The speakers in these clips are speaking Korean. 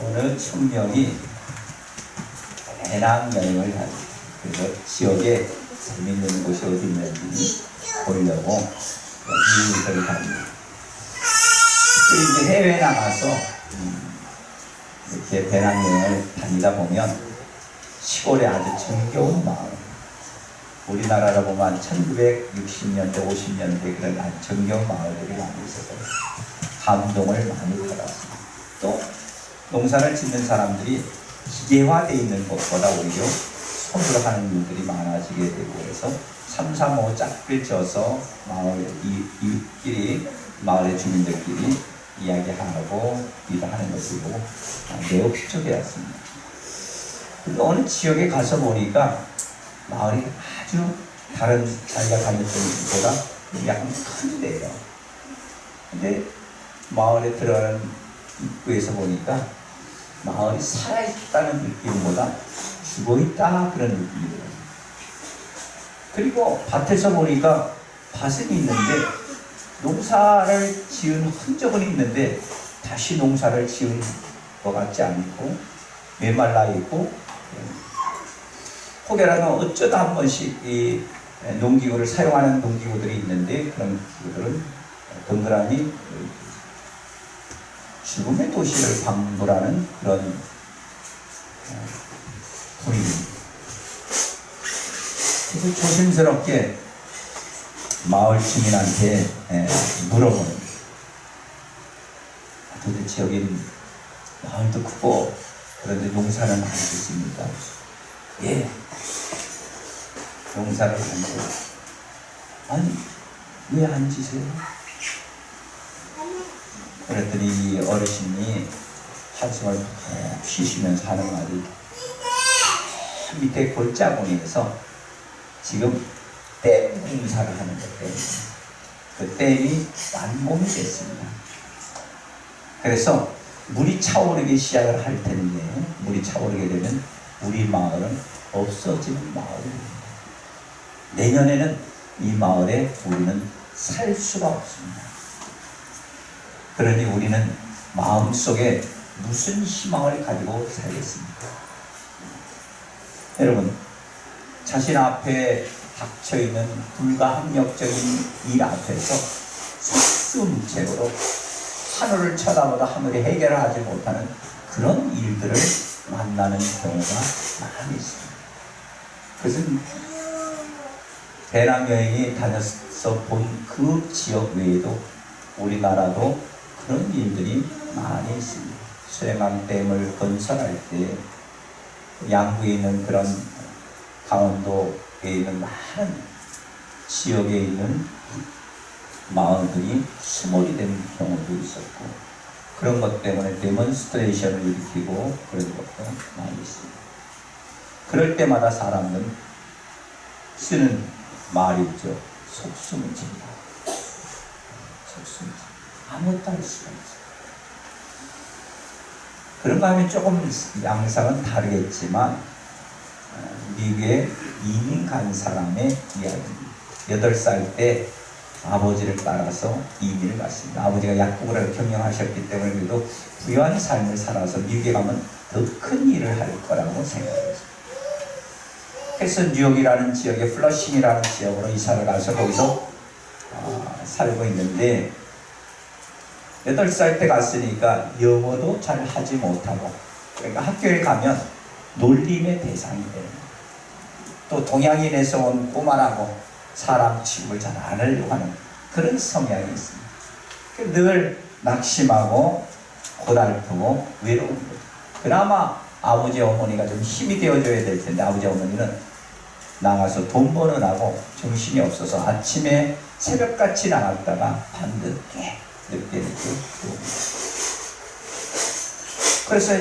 어느 청년이 배낭여행을 가요. 그래서 지역에 재밌는 곳이 어디 있는지 보려고 여기를 갑니다. 또 이제 해외 나가서 이렇게 배낭여행을 다니다 보면 시골에 아주 정겨운 마을, 우리나라로 보면 1960년대, 50년대 그런 아주 정겨운 마을들이 많이 있어서 감동을 많이 받았습니다. 또 농사를 짓는 사람들이 기계화되어 있는 것보다 오히려 손으로 하는 일들이 많아지게 되고 해서 3, 4, 5 짝을 져서 마을 이웃끼리, 마을의 주민들끼리 이야기하고 일하는 것을 보고 매우 흡족해왔습니다. 근데 어느 지역에 가서 보니까 마을이 아주 다른 자기가 다녔던 곳보다 약간 큰데요. 근데 마을에 들어가는 입구에서 보니까 마을이 살아있다는 느낌보다 죽어있다 그런 느낌이 들어요. 그리고 밭에서 보니까 밭은 있는데 농사를 지은 흔적은 있는데 다시 농사를 지은 것 같지 않고 메말라 있고, 혹여라도 어쩌다 한 번씩 이 농기구를 사용하는 농기구들이 있는데 그런 기구들은 덩그러니 죽음의 도시를 방불하는 그런 분위기입니다. 그래서 조심스럽게 마을 주민한테 물어보는, 도대체 여긴 마을도 크고 그런데 농사는 안 짓습니까? 예, 농사를 안 지어요. 아니, 왜 안 지세요? 그랬더니 어르신이 한숨을 푹 쉬시면서 하는 말이, 밑에 골짜기에서 지금 댐 공사를 하는 것 때문에 그 댐이 완공이 됐습니다. 그래서 물이 차오르기 시작을 할 텐데, 물이 차오르게 되면 우리 마을은 없어지는 마을입니다. 내년에는 이 마을에 우리는 살 수가 없습니다. 그러니 우리는 마음속에 무슨 희망을 가지고 살겠습니까? 여러분, 자신 앞에 닥쳐있는 불가항력적인 일 앞에서 속수무책으로 하늘을 쳐다보다 하늘이 해결하지 못하는 그런 일들을 만나는 경우가 많이 있습니다. 그것은 배낭여행이 다녀서 본 그 지역 외에도 우리나라도 그런 일들이 많이 있습니다. 수레망댐을 건설할 때 양구에 있는 그런 강원도에 있는 많은 지역에 있는 마을들이 수몰이 된 경우도 있었고, 그런 것 때문에 데몬스트레이션을 일으키고 그런 것도 많이 있습니다. 그럴 때마다 사람은 쓰는 말이 있죠. 속수무책이다. 속수무책. 아무것도 할 수가 없어요. 그런가 하면 조금 양상은 다르겠지만 미국에 이민 간 사람의 이야기입니다. 8살 때 아버지를 따라서 이민을 갔습니다. 아버지가 약국을 경영하셨기 때문에 그래도 부유한 삶을 살아서 미국에 가면 더 큰 일을 할 거라고 생각했습니다. 그래서 뉴욕이라는 지역에 플러싱이라는 지역으로 이사를 가서 거기서 살고 있는데, 8살 때 갔으니까 영어도 잘 하지 못하고, 그러니까 학교에 가면 놀림의 대상이 돼요. 또 동양인에서 온 꼬마라고 사람 취급을 잘 안 하려고 하는 그런 성향이 있습니다. 늘 낙심하고 고달프고 외로운 거죠. 그나마 아버지 어머니가 좀 힘이 되어줘야 될 텐데, 아버지 어머니는 나가서 돈 버느라고 정신이 없어서 아침에 새벽같이 나갔다가 밤늦게 늦게 들어옵니다. 그래서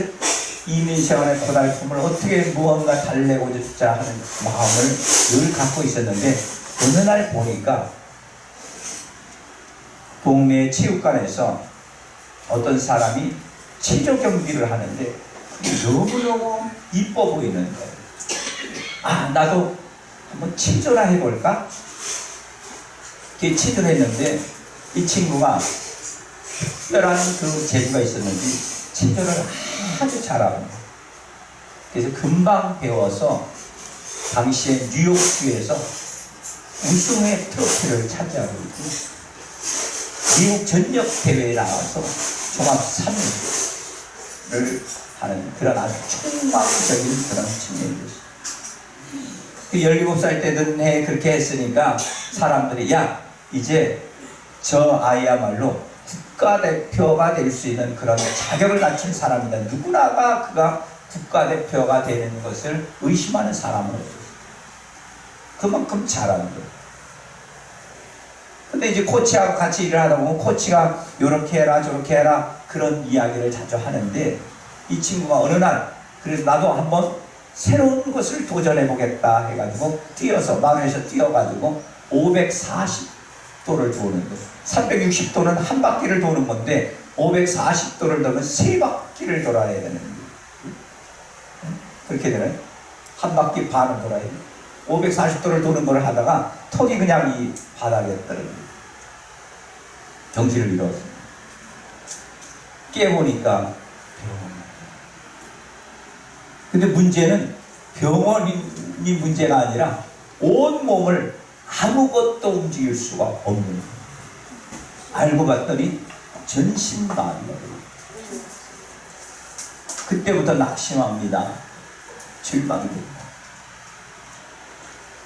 이민 생활의 고달픔을 어떻게 무언가 달래고자 하는 마음을 늘 갖고 있었는데, 어느 날 보니까 동네 체육관에서 어떤 사람이 체조 경기를 하는데 너무너무 이뻐 보이는 거예요. 아, 나도 한번 체조나 해볼까? 이렇게 체조를 했는데 이 친구가 특별한 그 재주가 있었는지 체조를 아주 잘합니다. 그래서 금방 배워서 당시에 뉴욕주에서 우승의 트로피를 차지하고 있고 미국 전역 대회에 나와서 종합 3위를 하는 그런 아주 총망적인 그런 청년이었어요. 17살 때든 해 그렇게 했으니까 사람들이 야 이제 저 아이야말로 국가대표가 될 수 있는 그런 자격을 갖춘 사람이다. 누구나가 그가 국가대표가 되는 것을 의심하는 사람은 없어요. 그만큼 잘하는 거예요. 근데 이제 코치하고 같이 일을 하다 보면 코치가 요렇게 해라 저렇게 해라 그런 이야기를 자주 하는데 이 친구가 어느 날 그래서 나도 한번 새로운 것을 도전해 보겠다 해가지고 뛰어서 마루에서 뛰어가지고 540도를 도는 거예요. 360도는 한 바퀴를 도는 건데 540도를 돌면 3바퀴를 돌아야 되는 거예요. 그렇게 되나요? 한 바퀴 반을 돌아야 돼요. 540도를 도는 걸 하다가 턱이 그냥 이 바닥에 떨어져요. 정신을 잃었어요. 깨보니까 병원. 근데 문제는 병원이 문제가 아니라 온 몸을 아무것도 움직일 수가 없는 거예요. 알고 봤더니 전신마비가 돼요. 그때부터 낙심합니다. 절망이 됩니다.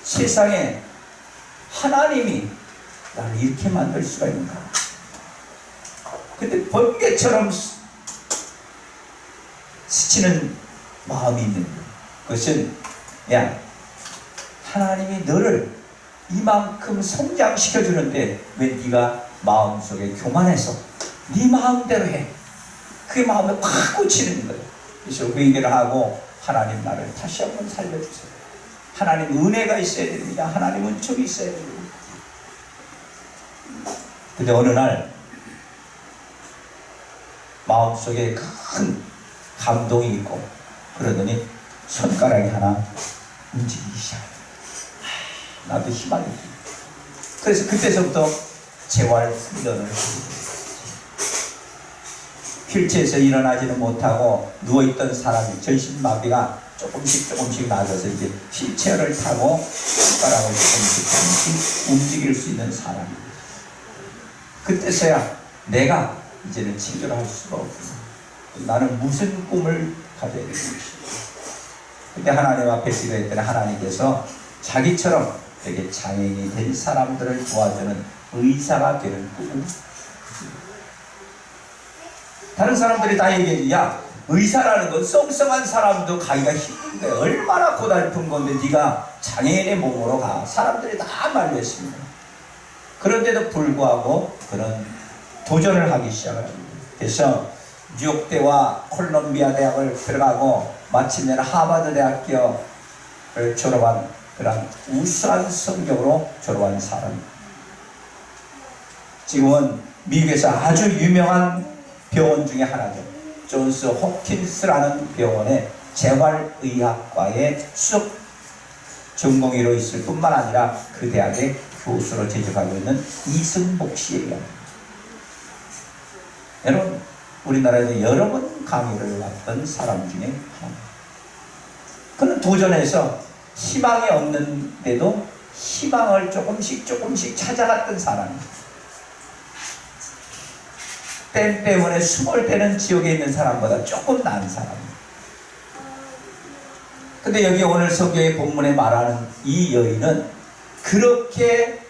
세상에 하나님이 나를 이렇게 만들 수가 있는가? 근데 번개처럼 스치는 마음이 있는 거예요. 그것은 야 하나님이 너를 이만큼 성장시켜 주는데 왜 네가 마음속에 교만해서 네 마음대로 해. 그게 마음에 확 꽂히는 거예요. 그래서 회개를 하고 하나님 나를 다시 한번 살려주세요. 하나님 은혜가 있어야 됩니다. 하나님 은총이 있어야 됩니다. 근데 어느 날 마음속에 큰 감동이 있고 그러더니 손가락이 하나 움직이기 시작해요. 나도 희망이 있어요. 그래서 그때서부터 재활 훈련을 휠체어에서 일어나지는 못하고 누워있던 사람이 전신마비가 조금씩 나아져서 이제 휠체어를 타고 손가락을 조금씩 움직일 수 있는 사람이에요. 그때서야 내가 이제는 친절할 수가 없구나. 나는 무슨 꿈을 가져야 되는 것인가. 근데 하나님 앞에 기도했더니 하나님께서 자기처럼 되게 장애인이 된 사람들을 도와주는 의사가 되는 꿈을. 다른 사람들이 다 얘기해. 야 의사라는 건 썽썽한 사람도 가기가 힘든 거야. 얼마나 고달픈 건데 네가 장애인의 몸으로 가. 사람들이 다 말렸습니다. 그런데도 불구하고 그런 도전을 하기 시작합니다. 그래서 뉴욕대와 콜롬비아 대학을 들어가고 마침내 하버드 대학교를 졸업한 그런 우수한 성적으로 졸업한 사람입니다. 지금은 미국에서 아주 유명한 병원 중에 하나죠. 존스 홉킨스라는 병원의 재활의학과의 수석 전공의로 있을 뿐만 아니라 그 대학의 교수로 재직하고 있는 이승복 씨예요. 여러분 우리나라에서 여러 번 강의를 왔던 사람 중에 하나입니다. 그는 도전해서 희망이 없는데도 희망을 조금씩 찾아갔던 사람입니다. 땜때문에 숨을 때는 지옥에 있는 사람보다 조금 나은 사람입니다. 근데 여기 오늘 성경의 본문에 말하는 이 여인은 그렇게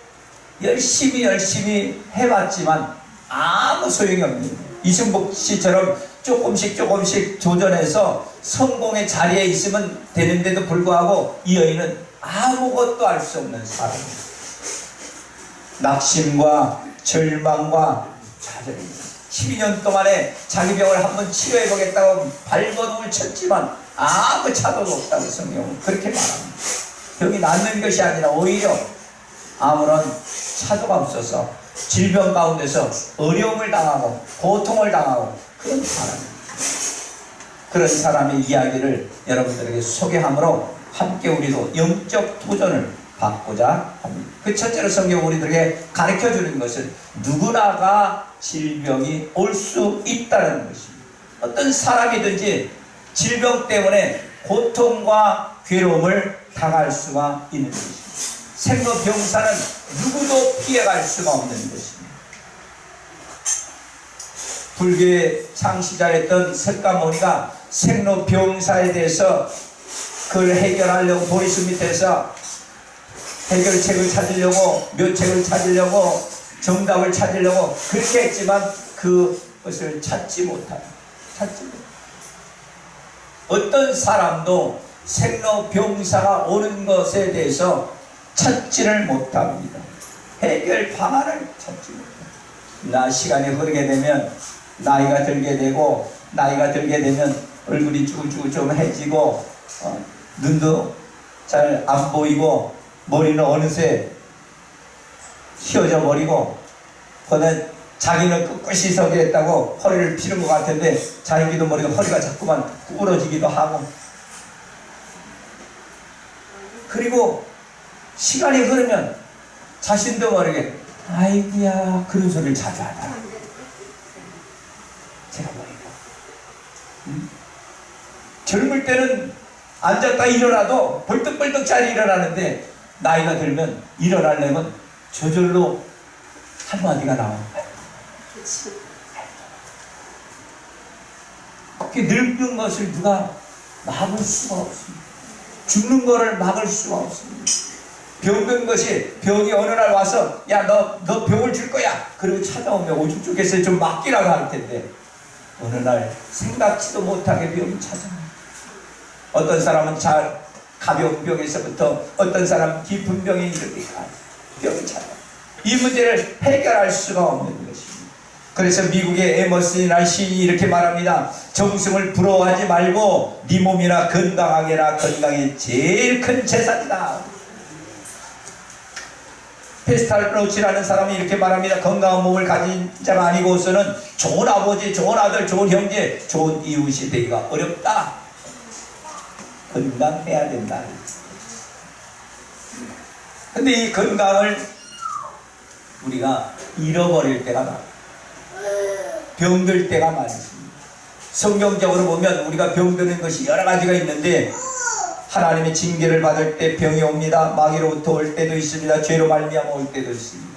열심히 해봤지만 아무 소용이 없는 이승복 씨처럼 조금씩 도전해서 성공의 자리에 있으면 되는데도 불구하고 이 여인은 아무것도 알 수 없는 사람입니다. 낙심과 절망과 좌절입니다. 12년 동안에 자기 병을 한번 치료해보겠다고 발버둥을 쳤지만 아무 차도도 없다고 성경은 그렇게 말합니다. 병이 낫는 것이 아니라 오히려 아무런 차도가 없어서 질병 가운데서 어려움을 당하고 고통을 당하고 그런 사람입니다. 그런 사람의 이야기를 여러분들에게 소개함으로 함께 우리도 영적 도전을 받고자 합니다. 그 첫째로 성경 우리들에게 가르쳐주는 것은 누구나가 질병이 올 수 있다는 것입니다. 어떤 사람이든지 질병 때문에 고통과 괴로움을 당할 수가 있는 것입니다. 생로병사는 누구도 피해갈 수가 없는 것입니다. 불교의 창시자였던 석가모니가 생로병사에 대해서 그걸 해결하려고 보리수 밑에서 해결책을 찾으려고, 묘책을 찾으려고, 정답을 찾으려고 그렇게 했지만 그것을 찾지 못합니다. 어떤 사람도 생로병사가 오는 것에 대해서 찾지를 못합니다. 해결 방안을 찾지 못합니다. 시간이 흐르게 되면 나이가 들게 되고, 나이가 들게 되면 얼굴이 쭈글쭈글 좀 해지고, 눈도 잘 안 보이고, 머리는 어느새 휘어져 버리고, 그다음에 자기는 꿋꿋이 서겠다고 허리를 피는 것 같은데 자기도 모르게 허리가 자꾸만 구부러지기도 하고, 그리고 시간이 흐르면 자신도 모르게 아이고야 그런 소리를 자주 하더라. 제가 모르겠다. 젊을 때는 앉았다 일어나도 벌떡벌떡 잘 일어나는데 나이가 들면 일어나려면 저절로 한마디가 나와. 그렇게 늙는 것을 누가 막을 수가 없습니다. 죽는 것을 막을 수가 없습니다. 병든 것이, 병이 어느 날 와서 야 너 병을 줄 거야 그리고 찾아오면 오죽 좋겠어요. 좀 맡기라고 할 텐데 어느 날 생각지도 못하게 병이 찾아옵니다. 어떤 사람은 잘 가벼운 병에서부터 어떤 사람은 깊은 병이 이르기까지 병이 찾아옵니다. 이 문제를 해결할 수가 없는 것입니다. 그래서 미국의 에머슨이라는 시인이 이렇게 말합니다. 정승을 부러워하지 말고 네 몸이나 건강하게 해라. 건강이 제일 큰 재산이다. 페스탈로치라는 사람이 이렇게 말합니다. 건강한 몸을 가진 자가 아니고서는 좋은 아버지, 좋은 아들, 좋은 형제, 좋은 이웃이 되기가 어렵다. 건강해야 된다. 근데 이 건강을 우리가 잃어버릴 때가 많아요. 병들 때가 많습니다. 성경적으로 보면 우리가 병드는 것이 여러 가지가 있는데, 하나님의 징계를 받을 때 병이 옵니다. 마귀로부터 올 때도 있습니다. 죄로 말미암아 올 때도 있습니다.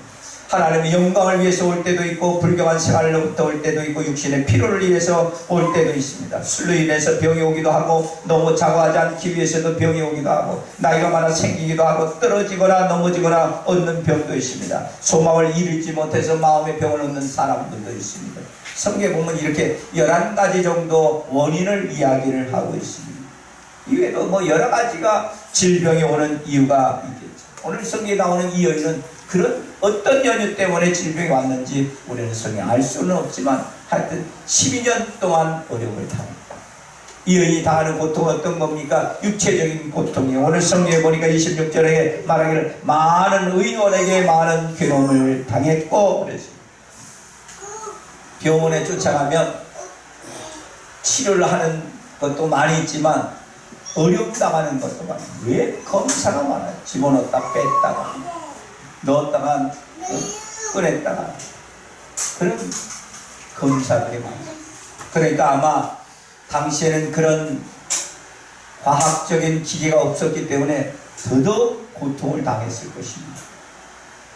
하나님의 영광을 위해서 올 때도 있고, 불경한 생활로부터 올 때도 있고, 육신의 피로를 위해서 올 때도 있습니다. 술로 인해서 병이 오기도 하고, 너무 자고하지 않기 위해서도 병이 오기도 하고, 나이가 많아 생기기도 하고, 떨어지거나 넘어지거나 얻는 병도 있습니다. 소망을 이루지 못해서 마음의 병을 얻는 사람들도 있습니다. 성경에 보면 이렇게 11가지 정도 원인을 이야기를 하고 있습니다. 이외에도 뭐 여러 가지가 질병이 오는 이유가 있겠죠. 오늘 성경에 나오는 이 여인은 그런 어떤 연유 때문에 질병이 왔는지 우리는 성경에 알 수는 없지만 하여튼 12년 동안 어려움을 당합니다. 이 여인이 당하는 고통은 어떤 겁니까? 육체적인 고통이에요. 오늘 성경에 보니까 26절에 말하기를 많은 의원에게 많은 괴로움을 당했고 그랬습니다. 병원에 쫓아가면 치료를 하는 것도 많이 있지만 어렵다가는 것도 많아요. 왜? 검사가 많아요. 집어넣었다 뺐다가 넣었다가 꺼냈다가 그런 검사들이 많아요. 그러니까 아마 당시에는 그런 과학적인 기계가 없었기 때문에 더더욱 고통을 당했을 것입니다.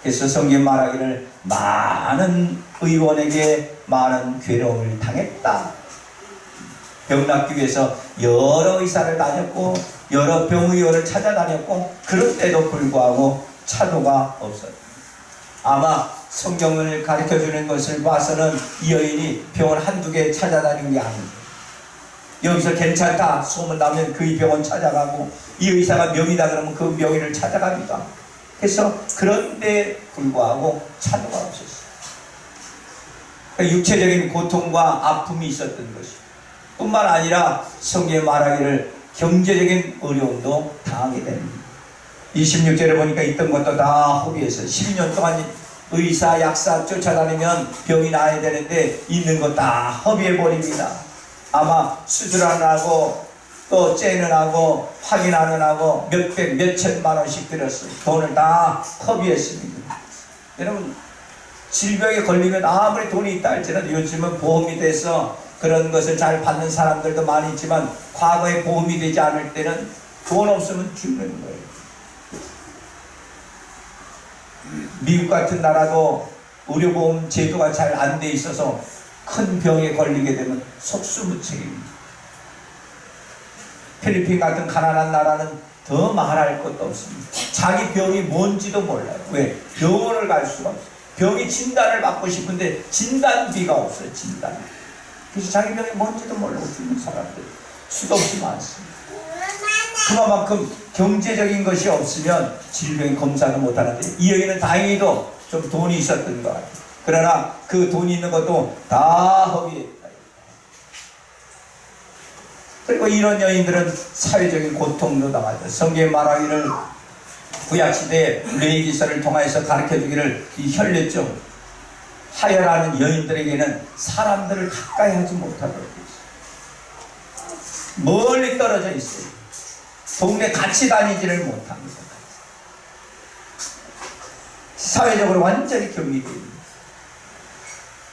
그래서 성경 말하기를 많은 의원에게 많은 괴로움을 당했다. 병 낫기 위해서 여러 의사를 다녔고 여러 병의원을 찾아다녔고 그런데도 불구하고 차도가 없었다. 아마 성경을 가르쳐주는 것을 봐서는 이 여인이 병원 한두 개 찾아다니는 게 아니에요. 여기서 괜찮다 소문나면 그 병원 찾아가고 이 의사가 명의다 그러면 그 명의를 찾아가기도 하고 그래서 그런데 불구하고 차도가 없었어요. 그러니까 육체적인 고통과 아픔이 있었던 것이죠. 뿐만 아니라 성경에 말하기를 경제적인 어려움도 당하게 됩니다. 26절에 보니까 있던 것도 다 허비해서 12년 동안 의사 약사 쫓아다니면 병이 나야 되는데 있는 거 다 허비해버립니다. 아마 수술 안 하고 또 째는 하고 확인하는 하고 몇백 몇천만 원씩 들였어요. 돈을 다 허비했습니다. 여러분 질병에 걸리면 아무리 돈이 있다 할지라도 요즘은 보험이 돼서 그런 것을 잘 받는 사람들도 많이 있지만 과거에 보험이 되지 않을 때는 돈 없으면 죽는 거예요. 미국 같은 나라도 의료보험 제도가 잘 안 돼 있어서 큰 병에 걸리게 되면 속수무책입니다. 필리핀 같은 가난한 나라는 더 말할 것도 없습니다. 자기 병이 뭔지도 몰라요. 왜? 병원을 갈 수가 없어요. 병이 진단을 받고 싶은데 진단비가 없어요. 진단. 그래서 자기 병이 뭔지도 모르고 죽는 사람들이 수도 없이 많습니다. 그만큼 경제적인 것이 없으면 질병 검사도 못하는데 이 여인은 다행히도 좀 돈이 있었던 것 같아요. 그러나 그 돈이 있는 것도 다 허비했다. 그리고 이런 여인들은 사회적인 고통도 당하죠. 성경에 말하기를 구약시대에 레위기서를 통하여서 가르쳐주기를 이 혈례적 하여라는 여인들에게는 사람들을 가까이 하지 못하도록 있어요. 멀리 떨어져 있어요. 동네 같이 다니지를 못합니다. 사회적으로 완전히 격리됩니다.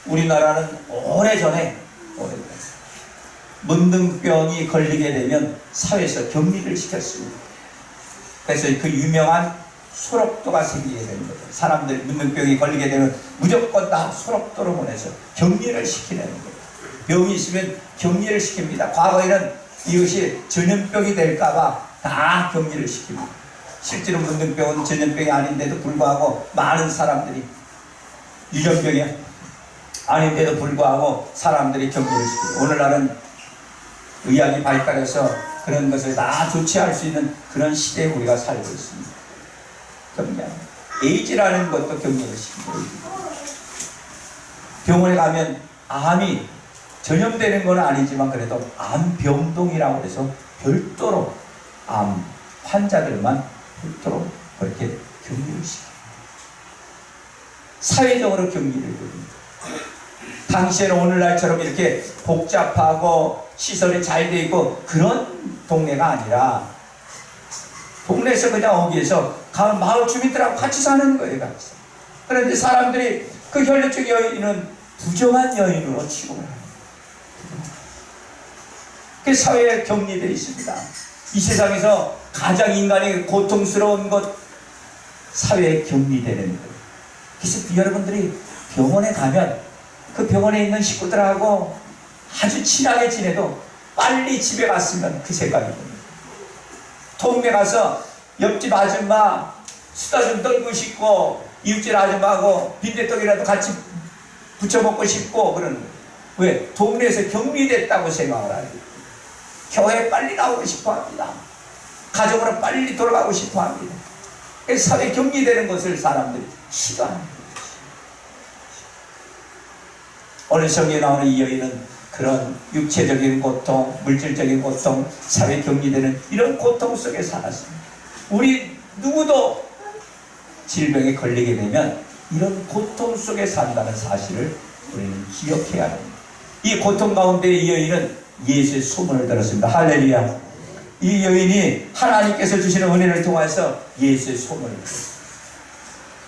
우리나라는 오래전에 문둥병이 걸리게 되면 사회에서 격리를 시켰습니다. 그래서 그 유명한 소록도가 생기게 되는 거죠. 사람들이 문둥병이 걸리게 되면 무조건 다 소록도로 보내서 격리를 시키는 거예요. 병이 있으면 격리를 시킵니다. 과거에는 이것이 전염병이 될까봐 다 격리를 시킵니다. 실제로 문둥병은 전염병이 아닌데도 불구하고 많은 사람들이 유전병이 아닌데도 불구하고 사람들이 격리를 시키고 오늘날은 의학이 발달해서 그런 것을 다 조치할 수 있는 그런 시대에 우리가 살고 있습니다. 격리합니다. 에이즈라는 것도 격리를 시키고 병원에 가면 암이 전염되는 건 아니지만 그래도 암병동이라고 해서 별도로 암 환자들만 별도로 그렇게 격리를 시킵니다. 사회적으로 격리를 합니다. 당시에는 오늘날처럼 이렇게 복잡하고 시설이 잘 돼 있고 그런 동네가 아니라 동네에서 그냥 어디에서 가면 마을 주민들하고 같이 사는 거예요. 같이. 그런데 사람들이 그 혈례적 여인은 부정한 여인으로 취급을 합니다. 그 사회에 격리되어 있습니다. 이 세상에서 가장 인간이 고통스러운 것 사회에 격리되는 거예요. 그래서 여러분들이 병원에 가면 그 병원에 있는 식구들하고 아주 친하게 지내도 빨리 집에 갔으면 그 생각이 듭니다. 동네 가서 옆집 아줌마 수다 좀 떨고 싶고 이웃집 아줌마하고 빈대떡이라도 같이 부쳐 먹고 싶고 그러는 거예요. 왜? 동네에서 격리됐다고 생각을 하죠. 교회에 빨리 나오고 싶어 합니다. 가족으로 빨리 돌아가고 싶어 합니다. 그래서 사회에 격리되는 것을 사람들이 싫어합니다. 오늘 성경에 나오는 이 여인은 그런 육체적인 고통, 물질적인 고통, 사회 격리되는 이런 고통 속에 살았습니다. 우리 누구도 질병에 걸리게 되면 이런 고통 속에 산다는 사실을 우리는 기억해야 합니다. 이 고통 가운데 이 여인은 예수의 소문을 들었습니다. 할렐루야. 이 여인이 하나님께서 주시는 은혜를 통해서 예수의 소문을 들었습니다.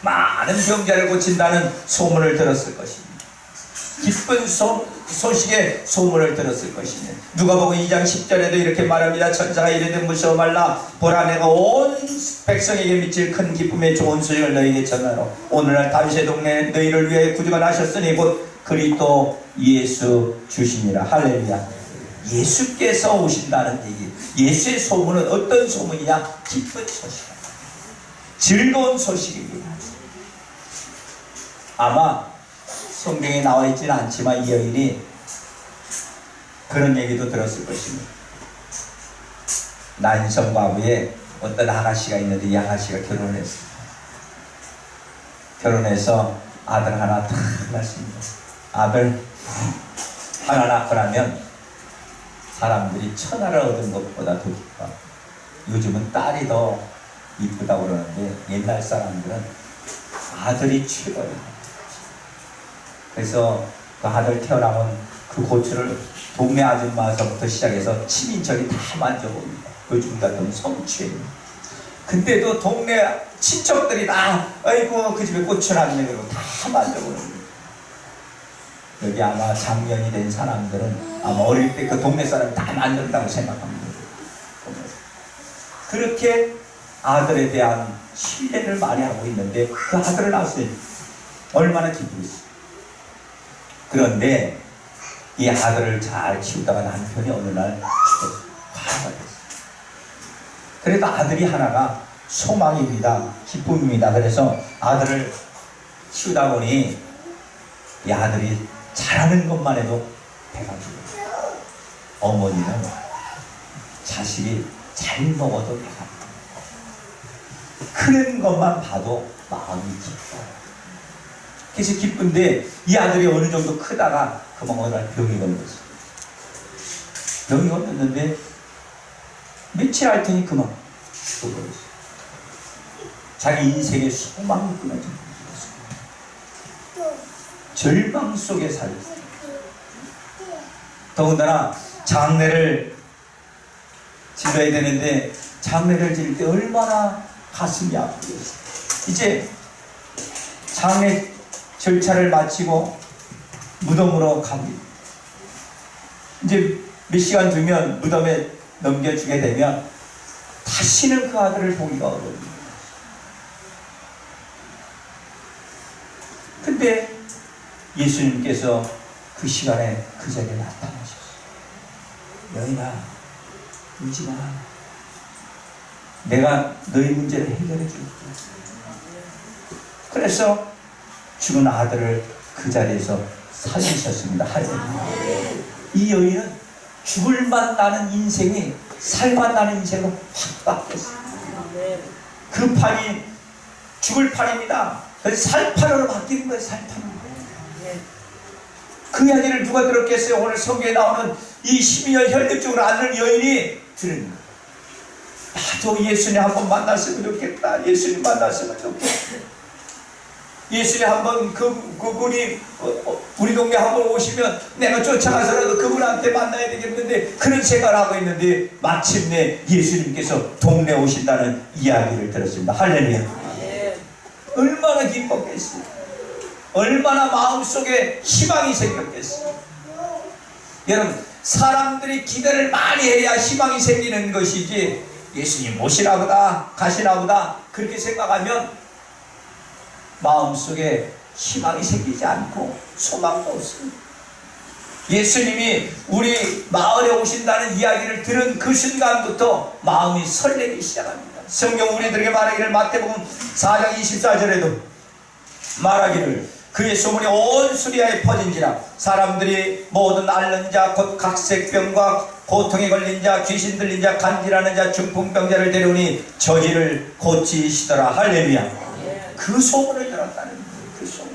많은 병자를 고친다는 소문을 들었을 것입니다. 기쁜 소식의 소문을 들었을 것입니다. 누가복음 2장 10절에도 이렇게 말합니다. 천사가 이르되 무서워 말라. 보라 내가 온 백성에게 미칠 큰 기쁨의 좋은 소식을 너희에게 전하러 오늘날 다윗의 동네에 너희를 위해 구주가 나셨으니 곧 그리스도 예수 주시니라. 할렐루야. 예수께서 오신다는 얘기. 예수의 소문은 어떤 소문이냐? 기쁜 소식, 즐거운 소식입니다. 아마 성경에 나와 있지는 않지만 이 여인이 그런 얘기도 들었을 것입니다. 난성과부에 어떤 아가씨가 있는데 이 아가씨가 결혼을 했습니다. 결혼해서 아들 하나 딱 낳습니다. 아들 하나 낳고 나면 사람들이 천하를 얻은 것보다 더 기뻐. 요즘은 딸이 더 이쁘다고 그러는데 옛날 사람들은 아들이 최고예요. 그래서 그 아들 태어나면 그 고추를 동네 아줌마서부터 시작해서 친인척이 다 만져봅니다. 요즘 같으면 성취입니다. 근데도 동네 친척들이 다 아이고 그 집에 고추 났네 그러고 다 만져보는 거예요. 여기 아마 장년이 된 사람들은 아마 어릴 때 그 동네 사람이 다 만든다고 생각합니다. 그렇게 아들에 대한 신뢰를 많이 하고 있는데 그 아들을 낳았어요. 얼마나 기쁘겠어요. 그런데 이 아들을 잘 키우다가 남편이 어느 날 죽었어요. 과거가 됐어요. 그래도 아들이 하나가 소망입니다. 기쁨입니다. 그래서 아들을 키우다 보니 이 아들이 잘하는 것만 해도 배가 불러요. 어머니는 자식이 잘 먹어도 배가 불러요. 크는 것만 봐도 마음이 기뻐요. 그래서 기쁜데 이 아들이 어느 정도 크다가 그만 어느 날 병이 걸렸어요. 병이 걸렸는데 며칠 할 테니 그만 죽어버렸어요. 자기 인생의 소망이 끊어진 거였어요. 절망 속에 살았어요. 더군다나 장례를 지어야 되는데 장례를 지을 때 얼마나 가슴이 아프겠어요. 이제 장례 절차를 마치고 무덤으로 갑니다. 이제 몇 시간 두면 무덤에 넘겨주게 되면 다시는 그 아들을 보기가 어려워요. 근데 예수님께서 그 시간에 그 자리에 나타나셨어요. 여인아, 울지 마. 내가 너희 문제를 해결해 줄게. 그래서 죽은 아들을 그 자리에서 살리셨습니다. 할렐루야. 이 여인은 죽을 맛 나는 인생이 살맛 나는 인생으로 확 바뀌었어요. 그 판이 죽을 판입니다. 살판으로 바뀌는 거예요. 살판으로. 그 이야기를 누가 들었겠어요? 오늘 성경에 나오는 이 12년 혈육증으로 앓는 여인이 들은 거예요. 나도 예수님 한번 만났으면 좋겠다. 예수님 만났으면 좋겠다. 예수님 한번 그분이 우리 동네 한번 오시면 내가 쫓아가서라도 그분한테 만나야 되겠는데 그런 생각을 하고 있는데 마침내 예수님께서 동네 오신다는 이야기를 들었습니다. 할렐루야. 얼마나 기뻤겠어요. 얼마나 마음속에 희망이 생겼겠어요. 여러분, 사람들이 기대를 많이 해야 희망이 생기는 것이지 예수님 오시나 보다 가시나 보다 그렇게 생각하면 마음속에 희망이 생기지 않고 소망도 없습니다. 예수님이 우리 마을에 오신다는 이야기를 들은 그 순간부터 마음이 설레기 시작합니다. 성경 우리들에게 말하기를 마태복음 4장 24절에도 말하기를 그의 소문이 온 수리아에 퍼진지라 사람들이 모든 앓는 자 곧 각색병과 고통에 걸린 자 귀신 들린 자 간질하는 자 중풍병자를 데려오니 저희를 고치시더라. 할렐루야. 그 소문을 들었다는 거예요.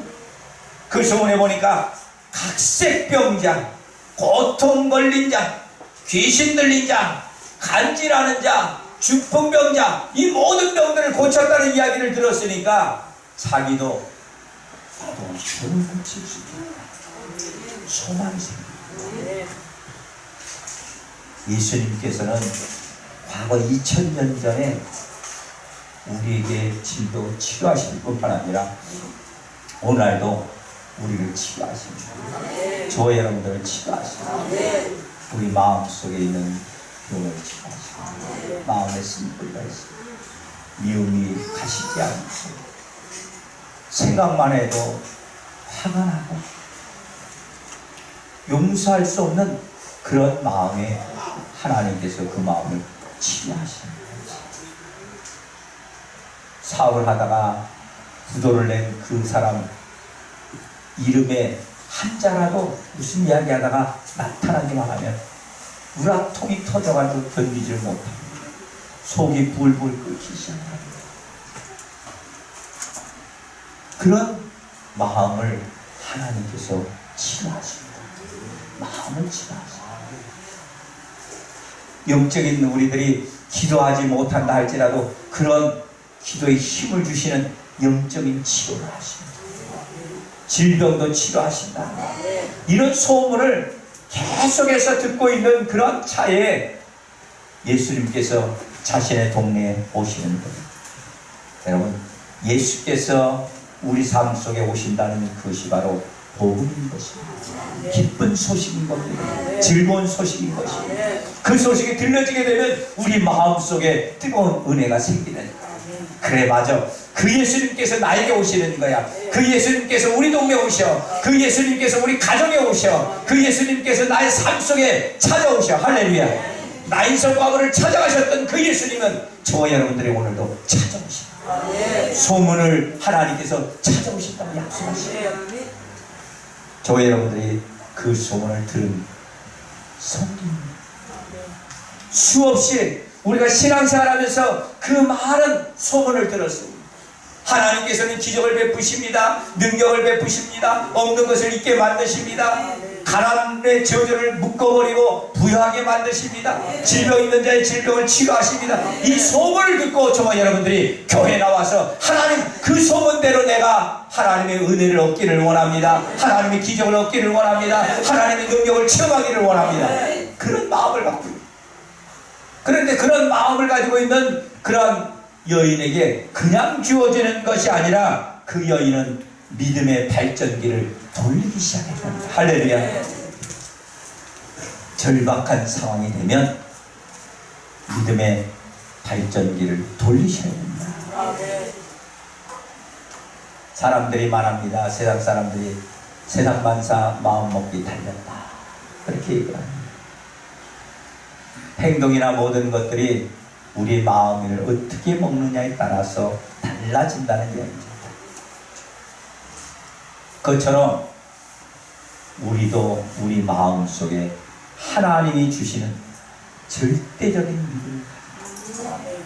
그 소문에 보니까 각색병자, 고통 걸린 자, 귀신 들린 자, 간질하는 자, 중풍병자 이 모든 병들을 고쳤다는 이야기를 들었으니까 자기도 나도 저를 고칠 수 있겠다. 소망이 생깁니다. 예수님께서는 과거 2000년 전에 우리에게 진도 치료하실 뿐만 아니라 오늘도 우리를 치료하십니다. 저 여러분들을 치료하십니다. 우리 마음속에 있는 병을 치료하십니다. 마음에 쓴뿌리가 있습니다. 미움이 가시지 않고 생각만 해도 화가 나고 용서할 수 없는 그런 마음에 하나님께서 그 마음을 치료하십니다. 사업을 하다가 부도를 낸 그 사람 이름에 한자라도 무슨 이야기 하다가 나타나기만 하면 우라통이 터져가지고 견디지를 못합니다. 속이 불불 끓기 시작합니다. 그런 마음을 하나님께서 치료하십니다. 마음을 치료하십니다. 영적인 우리들이 기도하지 못한다 할지라도 그런 기도에 힘을 주시는 영적인 치료를 하십니다. 질병도 치료하신다. 이런 소문을 계속해서 듣고 있는 그런 차에 예수님께서 자신의 동네에 오시는 거예요. 여러분, 예수께서 우리 삶 속에 오신다는 것이 바로 복음인 것입니다. 기쁜 소식인 겁니다. 즐거운 소식인 것입니다. 그 소식이 들려지게 되면 우리 마음속에 뜨거운 은혜가 생기는, 그래 맞아, 그 예수님께서 나에게 오시는 거야. 그 예수님께서 우리 동네 오셔. 그 예수님께서 우리 가정에 오셔. 그 예수님께서 나의 삶 속에 찾아오셔. 할렐루야. 나인성 과거를 찾아가셨던 그 예수님은 저와 여러분들이 오늘도 찾아오십니다. 소문을 하나님께서 찾아오신다고 약속하십니다. 저와 여러분들이 그 소문을 들은 성도입니다. 수없이 우리가 신앙생활하면서 그 많은 소문을 들었습니다. 하나님께서는 기적을 베푸십니다. 능력을 베푸십니다. 없는 것을 있게 만드십니다. 가난의 저주를 묶어버리고 부유하게 만드십니다. 질병 있는 자의 질병을 치료하십니다. 이 소문을 듣고 저와 여러분들이 교회에 나와서 하나님, 그 소문대로 내가 하나님의 은혜를 얻기를 원합니다. 하나님의 기적을 얻기를 원합니다. 하나님의 능력을 체험하기를 원합니다. 그런 마음을 갖고 있습니다. 그런데 그런 마음을 가지고 있는 그런 여인에게 그냥 주어지는 것이 아니라 그 여인은 믿음의 발전기를 돌리기 시작했습니다. 할렐루야. 절박한 상황이 되면 믿음의 발전기를 돌리셔야 됩니다. 사람들이 말합니다. 세상 사람들이 세상 만사 마음먹기 달렸다, 그렇게 얘기합니다. 행동이나 모든 것들이 우리 마음을 어떻게 먹느냐에 따라서 달라진다는 이야기입니다. 그것처럼 우리도 우리 마음 속에 하나님이 주시는 절대적인 믿음을 가지고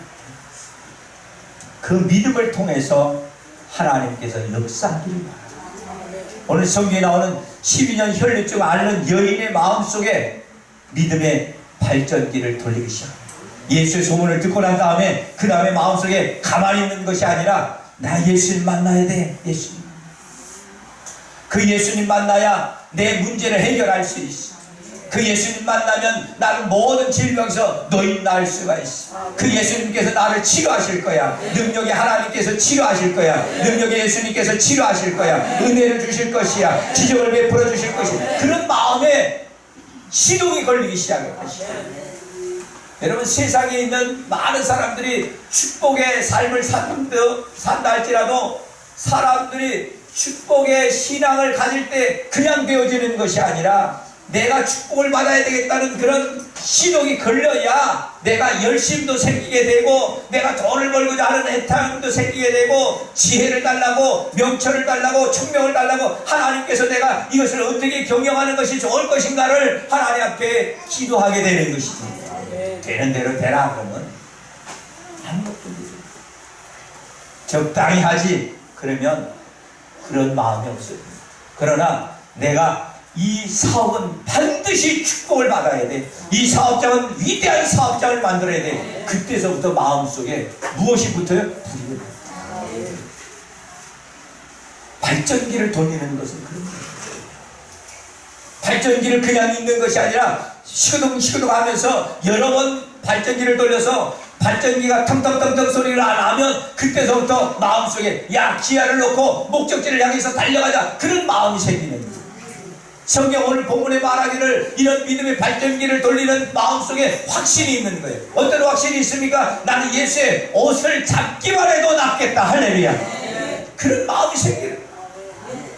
그 믿음을 통해서 하나님께서 역사하기를 바랍니다. 오늘 성경에 나오는 12년 혈류증 앓는 여인의 마음 속에 믿음의 발전기를 돌리기 시작합니다. 예수의 소문을 듣고 난 다음에 그 다음에 마음속에 가만히 있는 것이 아니라 나 예수님 만나야 돼. 예수님, 그 예수님 만나야 내 문제를 해결할 수 있어. 그 예수님 만나면 나는 모든 질병에서 노인날 수가 있어. 그 예수님께서 나를 치료하실 거야. 능력의 하나님께서 치료하실 거야. 능력의 예수님께서 치료하실 거야. 은혜를 주실 것이야. 기적을 베풀어 주실 것이야. 그런 마음에 시동이 걸리기 시작할 것이야. 여러분, 세상에 있는 많은 사람들이 축복의 삶을 산다 할지라도 사람들이 축복의 신앙을 가질 때 그냥 되어지는 것이 아니라 내가 축복을 받아야 되겠다는 그런 시동이 걸려야 내가 열심도 생기게 되고 내가 돈을 벌고자 하는 애탐도 생기게 되고 지혜를 달라고 명철을 달라고 총명을 달라고 하나님께서 내가 이것을 어떻게 경영하는 것이 좋을 것인가를 하나님 앞에 기도하게 되는 것이지. 되는 대로 되라 그러면 아무것도 못해요. 적당히 하지 그러면 그런 마음이 없어요. 그러나 내가 이 사업은 반드시 축복을 받아야 돼. 이 사업장은 위대한 사업장을 만들어야 돼. 그때서부터 마음속에 무엇이 붙어요? 불이 붙어요. 발전기를 돌리는 것은 그런 거예요. 발전기를 그냥 있는 것이 아니라 시그둥시그둥 하면서 여러 번 발전기를 돌려서 발전기가 텅텅텅텅 소리를 안 하면 그때서부터 마음속에 기아를 놓고 목적지를 향해서 달려가자, 그런 마음이 생기는 거예요. 성경 오늘 본문에 말하기를 이런 믿음의 발전기를 돌리는 마음속에 확신이 있는 거예요. 어떤 확신이 있습니까? 나는 예수의 옷을 잡기만 해도 낫겠다. 할렐루야. 그런 마음이 생기는 거예요.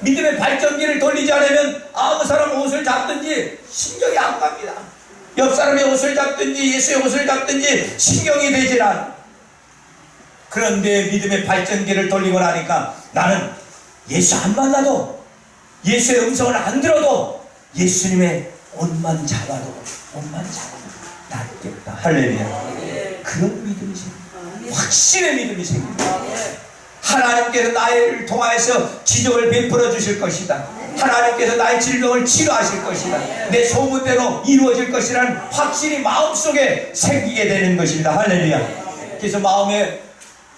믿음의 발전기를 돌리지 않으면 아무 사람 옷을 잡든지 신경이 안 갑니다. 옆 사람의 옷을 잡든지 예수의 옷을 잡든지 신경이 되질 않아. 그런데 믿음의 발전기를 돌리고 나니까 나는 예수 안 만나도, 예수의 음성을 안 들어도 예수님의 옷만 잡아도 낫겠다. 할렐루야. 그런 믿음이 생깁니다. 확신의 믿음이 생깁니다. 하나님께서 나를 통하여서 기적을 베풀어 주실 것이다. 하나님께서 나의 질병을 치료하실 것이다. 내 소문대로 이루어질 것이라는 확신이 마음속에 생기게 되는 것입니다. 할렐루야. 그래서 마음의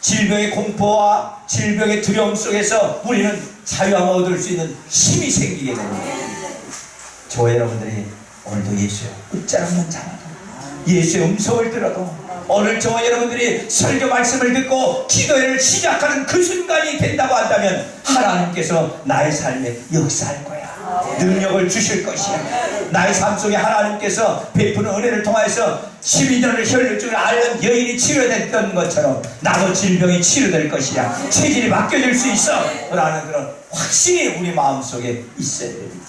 질병의 공포와 질병의 두려움 속에서 우리는 자유함을 얻을 수 있는 힘이 생기게 됩니다. 저와 여러분들이 오늘도 예수의 끝자락만 잡아도, 예수의 음성을 들어도, 오늘 저와 여러분들이 설교 말씀을 듣고 기도를 시작하는 그 순간이 된다고 한다면 하나님께서 나의 삶에 역사할 거야. 능력을 주실 것이야. 나의 삶 속에 하나님께서 베푸는 은혜를 통하여서 12년을 혈류증을 앓는 여인이 치료됐던 것처럼 나도 질병이 치료될 것이야. 체질이 바뀌어질 수 있어 라는 그런 확신이 우리 마음속에 있어야 됩니다.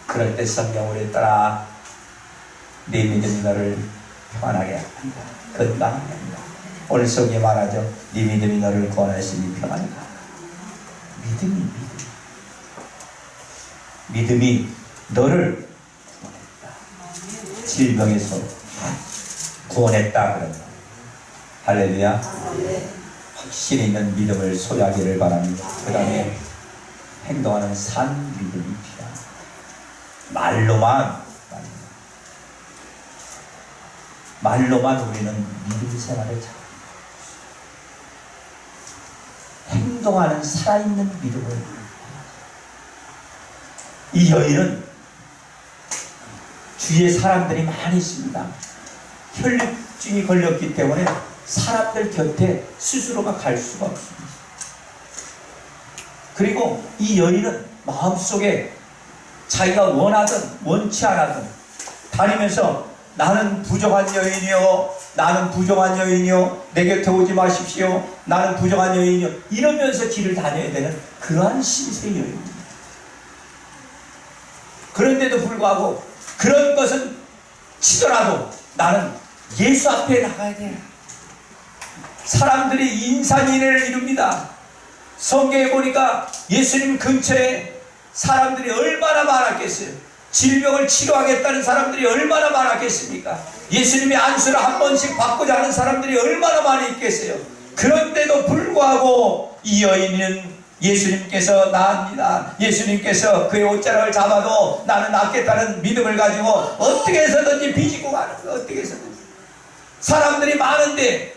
그럴 때 성경 우리 따라 내 믿음이 너를 평안하게 한다. 건강하게 한다. 오늘 성경에 말하죠. 네 믿음이 너를 구원하시니 평안하게 한다. 믿음이 너를 구원했다. 질병에서 구원했다 그런다. 할렐루야. 확신 있는 믿음을 소유하기를 바랍니다. 그 다음에 행동하는 산 믿음이 필요합니다. 말로만 우리는 믿음 생활을 잘 행동하는 살아있는 믿음을. 이 여인은 주위에 사람들이 많이 있습니다. 혈류증이 걸렸기 때문에 사람들 곁에 스스로가 갈 수가 없습니다. 그리고 이 여인은 마음속에 자기가 원하든 원치 않아든 다니면서 나는 부정한 여인이요, 나는 부정한 여인이요, 내 곁에 오지 마십시오, 나는 부정한 여인이요, 이러면서 길을 다녀야 되는 그러한 신세의 여인입니다. 그런데도 불구하고 그런 것은 치더라도 나는 예수 앞에 나가야 돼. 사람들이 인산인해를 이룹니다. 성경에 보니까 예수님 근처에 사람들이 얼마나 많았겠어요. 질병을 치료하겠다는 사람들이 얼마나 많았겠습니까? 예수님의 안수를 한 번씩 받고자 하는 사람들이 얼마나 많이 있겠어요. 그런데도 불구하고 이 여인은 예수님께서 나으니다, 예수님께서 그의 옷자락을 잡아도 나는 낫겠다는 믿음을 가지고 어떻게 해서든지 비집고 가는 거예요. 어떻게 해서든지. 사람들이 많은데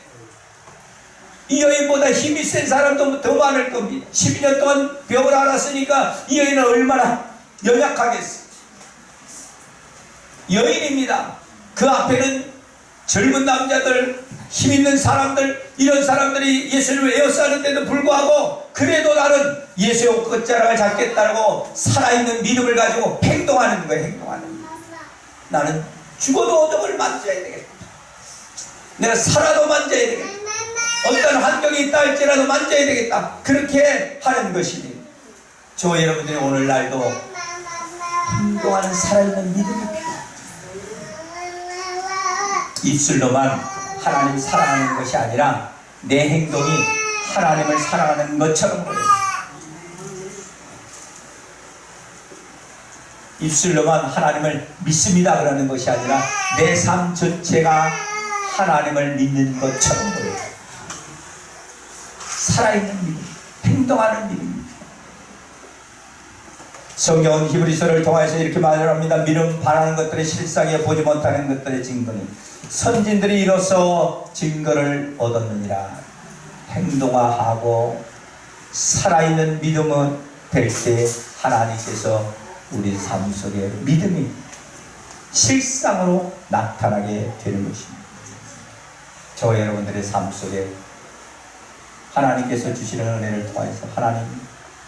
이 여인보다 힘이 센 사람도 더 많을 겁니다. 12년 동안 병을 앓았으니까 이 여인은 얼마나 연약하겠어요. 여인입니다. 그 앞에는 젊은 남자들, 힘있는 사람들, 이런 사람들이 예수님을 에워싸는데도 불구하고 그래도 나는 예수의 옷자락을 잡겠다고 살아있는 믿음을 가지고 행동하는 거예요. 행동하는 거예요. 나는 죽어도 어둠을 만져야 되겠다. 내가 살아도 만져야 되겠다. 어떤 환경이 있다 할지라도 만져야 되겠다. 그렇게 하는 것입니다. 저 여러분들이 오늘날도 행동하는 살아있는 믿음이 필요합니다. 입술로만 하나님 사랑하는 것이 아니라 내 행동이 하나님을 사랑하는 것처럼 보여요. 입술로만 하나님을 믿습니다 그러는 것이 아니라 내 삶 전체가 하나님을 믿는 것처럼 보여요. 살아있는 믿음, 행동하는 믿음입니다. 성경은 히브리서를 통해서 이렇게 말합니다. 믿음 바라는 것들의 실상에 보지 못하는 것들의 증거는 선진들이 이로써 증거를 얻었느니라. 행동화하고 살아있는 믿음은 될 때 하나님께서 우리 삶 속에 믿음이 실상으로 나타나게 되는 것입니다. 저 여러분들의 삶 속에 하나님께서 주시는 은혜를 통해서 하나님,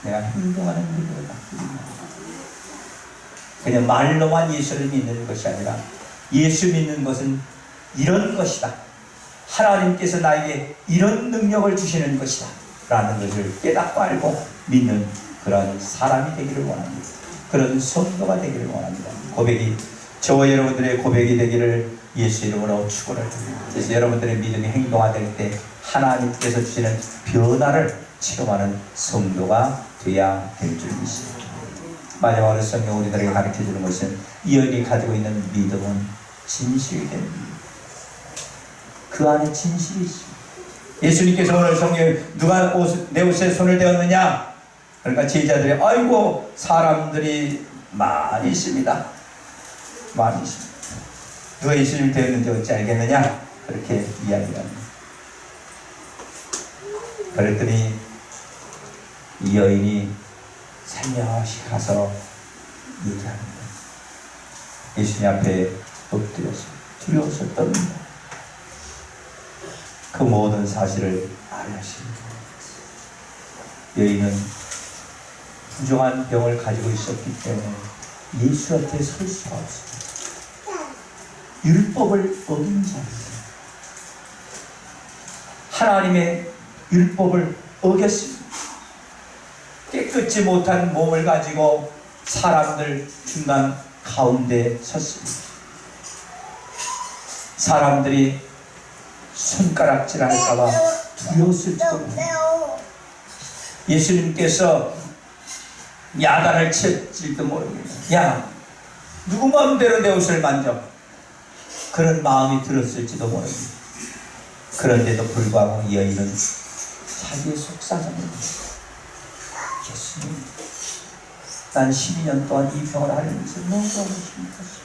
내가 행동하는 믿음을 바꾸겠다. 그냥 말로만 예수를 믿는 것이 아니라 예수 믿는 것은 이런 것이다. 하나님께서 나에게 이런 능력을 주시는 것이다. 라는 것을 깨닫고 알고 믿는 그런 사람이 되기를 원합니다. 그런 성도가 되기를 원합니다. 고백이, 저와 여러분들의 고백이 되기를 예수 이름으로 축원을 드립니다. 그래서 여러분들의 믿음이 행동화될 때 하나님께서 주시는 변화를 체험하는 성도가 되어야 될 줄 믿습니다. 마지막으로 성경 우리들에게 가르쳐주는 것은 이 여인이 가지고 있는 믿음은 진실된 믿음. 그 안에 진실이 있습니다. 예수님께서 오늘 성경에 누가 내 옷에 손을 대었느냐? 그러니까 제자들이 아이고 사람들이 많이 있습니다. 많이 있습니다. 누가 예수님을 대었는지 어찌 알겠느냐? 그렇게 이야기합니다. 그랬더니 이 여인이 살며시 가서 얘기합니다. 예수님 앞에 엎드려서 두려워서 떱니다. 그 모든 사실을 알으십니다. 여인은 부정한 병을 가지고 있었기 때문에 예수 앞에 설 수가 없습니다. 율법을 어긴 자입니다. 하나님의 율법을 어겼습니다. 깨끗지 못한 몸을 가지고 사람들 중간 가운데 섰습니다. 사람들이 손가락질 할까봐 두려웠을지도 모릅니다. 예수님께서 야단을 쳤을지도 모릅니다. 야, 누구 마음대로 내 옷을 만져? 그런 마음이 들었을지도 모릅니다. 그런데도 불구하고 이 여인은 자기의 속사정입니다. 예수님, 난 12년 동안 이 병을 앓으면서 너무 힘들었어요.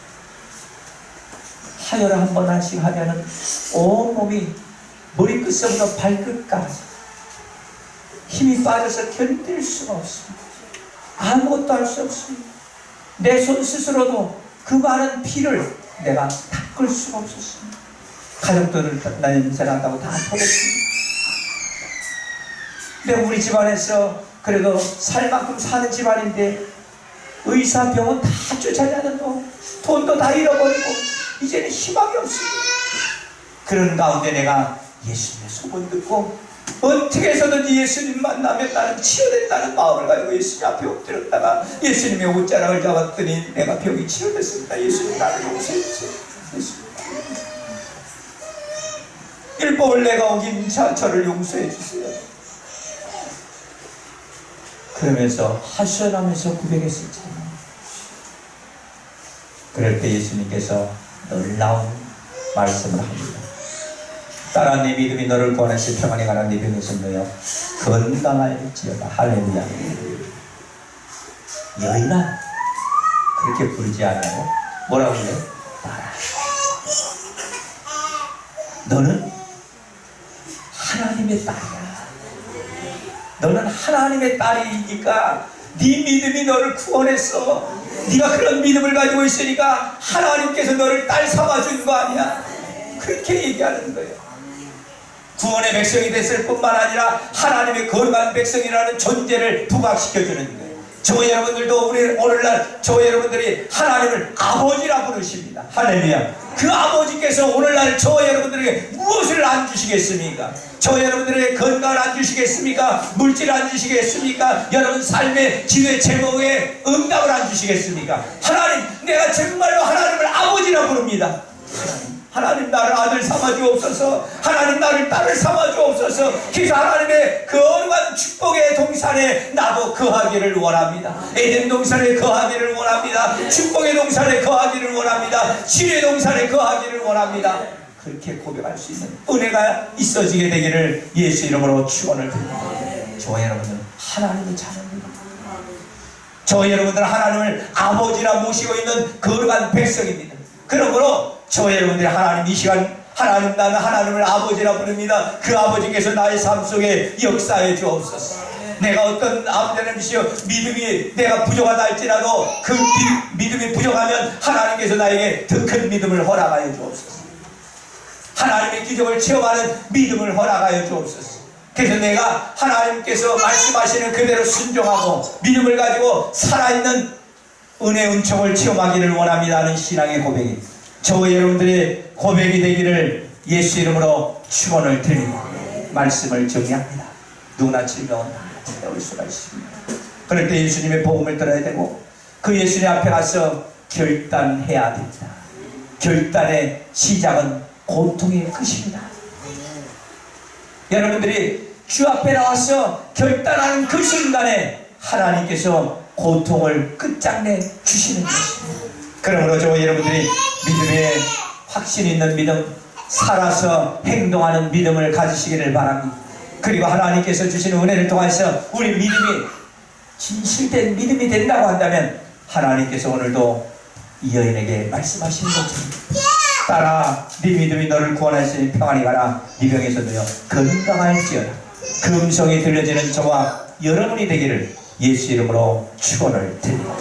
하혈을 한 번 한씩 하면은 온몸이 머리끝서부터 발끝까지 힘이 빠져서 견딜 수가 없습니다. 아무것도 할 수 없습니다. 내 손 스스로도 그 많은 피를 내가 닦을 수가 없었습니다. 가족들을 냄새난다고 다 토했습니다. 근데 우리 집안에서 그래도 살 만큼 사는 집안인데 의사 병원 다 쫓아다녀도 돈도 다 잃어버리고 이제는 희망이 없습니다. 그런 가운데 내가 예수님의 소문 듣고 어떻게 해서든지 예수님 만나면 나는 치유된다는 마음을 가지고 예수님 앞에 엎드렸다가 예수님의 옷자락을 잡았더니 내가 병이 치유됐습니다. 예수님 나를 용서해 주세요. 예수님 율법을 내가 어긴 저를 용서해 주세요. 그러면서 하소연하면서 고백했었잖아요. 그럴 때 예수님께서 놀라운 말씀을 합니다. 따라 네 믿음이 너를 구원하시 평안히 가라. 네 병에서 너여 건강할지어다. 할렐루야. 여인아, 그렇게 부르지 않아요? 뭐라고 해요? 따라. 너는 하나님의 딸이야. 너는 하나님의 딸이니까 네 믿음이 너를 구원했어. 네가 그런 믿음을 가지고 있으니까 하나님께서 너를 딸 삼아준 거 아니야. 그렇게 얘기하는 거예요. 구원의 백성이 됐을 뿐만 아니라 하나님의 거룩한 백성이라는 존재를 부각시켜주는 거예요. 저 여러분들도 오늘날 저 여러분들이 하나님을 아버지라 부르십니다. 할렐루야. 그 아버지께서 오늘날 저 여러분들에게 무엇을 안 주시겠습니까? 저 여러분들에게 건강을 안 주시겠습니까? 물질을 안 주시겠습니까? 여러분 삶의 기도의 제목에 응답을 안 주시겠습니까? 하나님, 내가 정말로 하나님을 아버지라 부릅니다. 하나님 나를 아들 삼아주옵소서. 하나님 나를 딸을 삼아주옵소서. 그래서 하나님의 거룩한 축복의 동산에 나도 거하기를 원합니다. 에덴 동산에 거하기를 원합니다. 축복의 동산에 거하기를 원합니다. 치유의 동산에 거하기를 원합니다. 그렇게 고백할 수 있는 은혜가 있어지게 되기를 예수 이름으로 축원을 드립니다. 저 여러분은 하나님의 자녀입니다. 저 여러분들은 하나님을 아버지라 모시고 있는 거룩한 백성입니다. 그러므로 저 여러분들이 하나님 이 시간 하나님 나는 하나님을 아버지라 부릅니다. 그 아버지께서 나의 삶 속에 역사해 주옵소서. 내가 어떤 하나님이시여 믿음이 내가 부족하다 할지라도 그 믿음이 부족하면 하나님께서 나에게 더 큰 믿음을 허락하여 주옵소서. 하나님의 기적을 체험하는 믿음을 허락하여 주옵소서. 그래서 내가 하나님께서 말씀하시는 그대로 순종하고 믿음을 가지고 살아있는 은혜 은총을 체험하기를 원합니다 하는 신앙의 고백이 저 여러분들의 고백이 되기를 예수 이름으로 축원을 드립니다. 말씀을 정리합니다. 누구나 질병은 다 찾아올 수가 있습니다. 그럴 때 예수님의 복음을 들어야 되고 그 예수님 앞에 가서 결단해야 됩니다. 결단의 시작은 고통의 끝입니다. 여러분들이 주 앞에 나와서 결단하는 그 순간에 하나님께서 고통을 끝장내 주시는 것입니다. 그러므로 저 여러분들이 믿음에 확신 있는 믿음, 살아서 행동하는 믿음을 가지시기를 바랍니다. 그리고 하나님께서 주시는 은혜를 통해서 우리 믿음이 진실된 믿음이 된다고 한다면 하나님께서 오늘도 이 여인에게 말씀하시는 것처럼 따라 네 믿음이 너를 구원하시니 평안히 가라. 네 병에서 너여 건강할지어다. 그 음성이 들려지는 저와 여러분이 되기를 예수 이름으로 축원을 드립니다.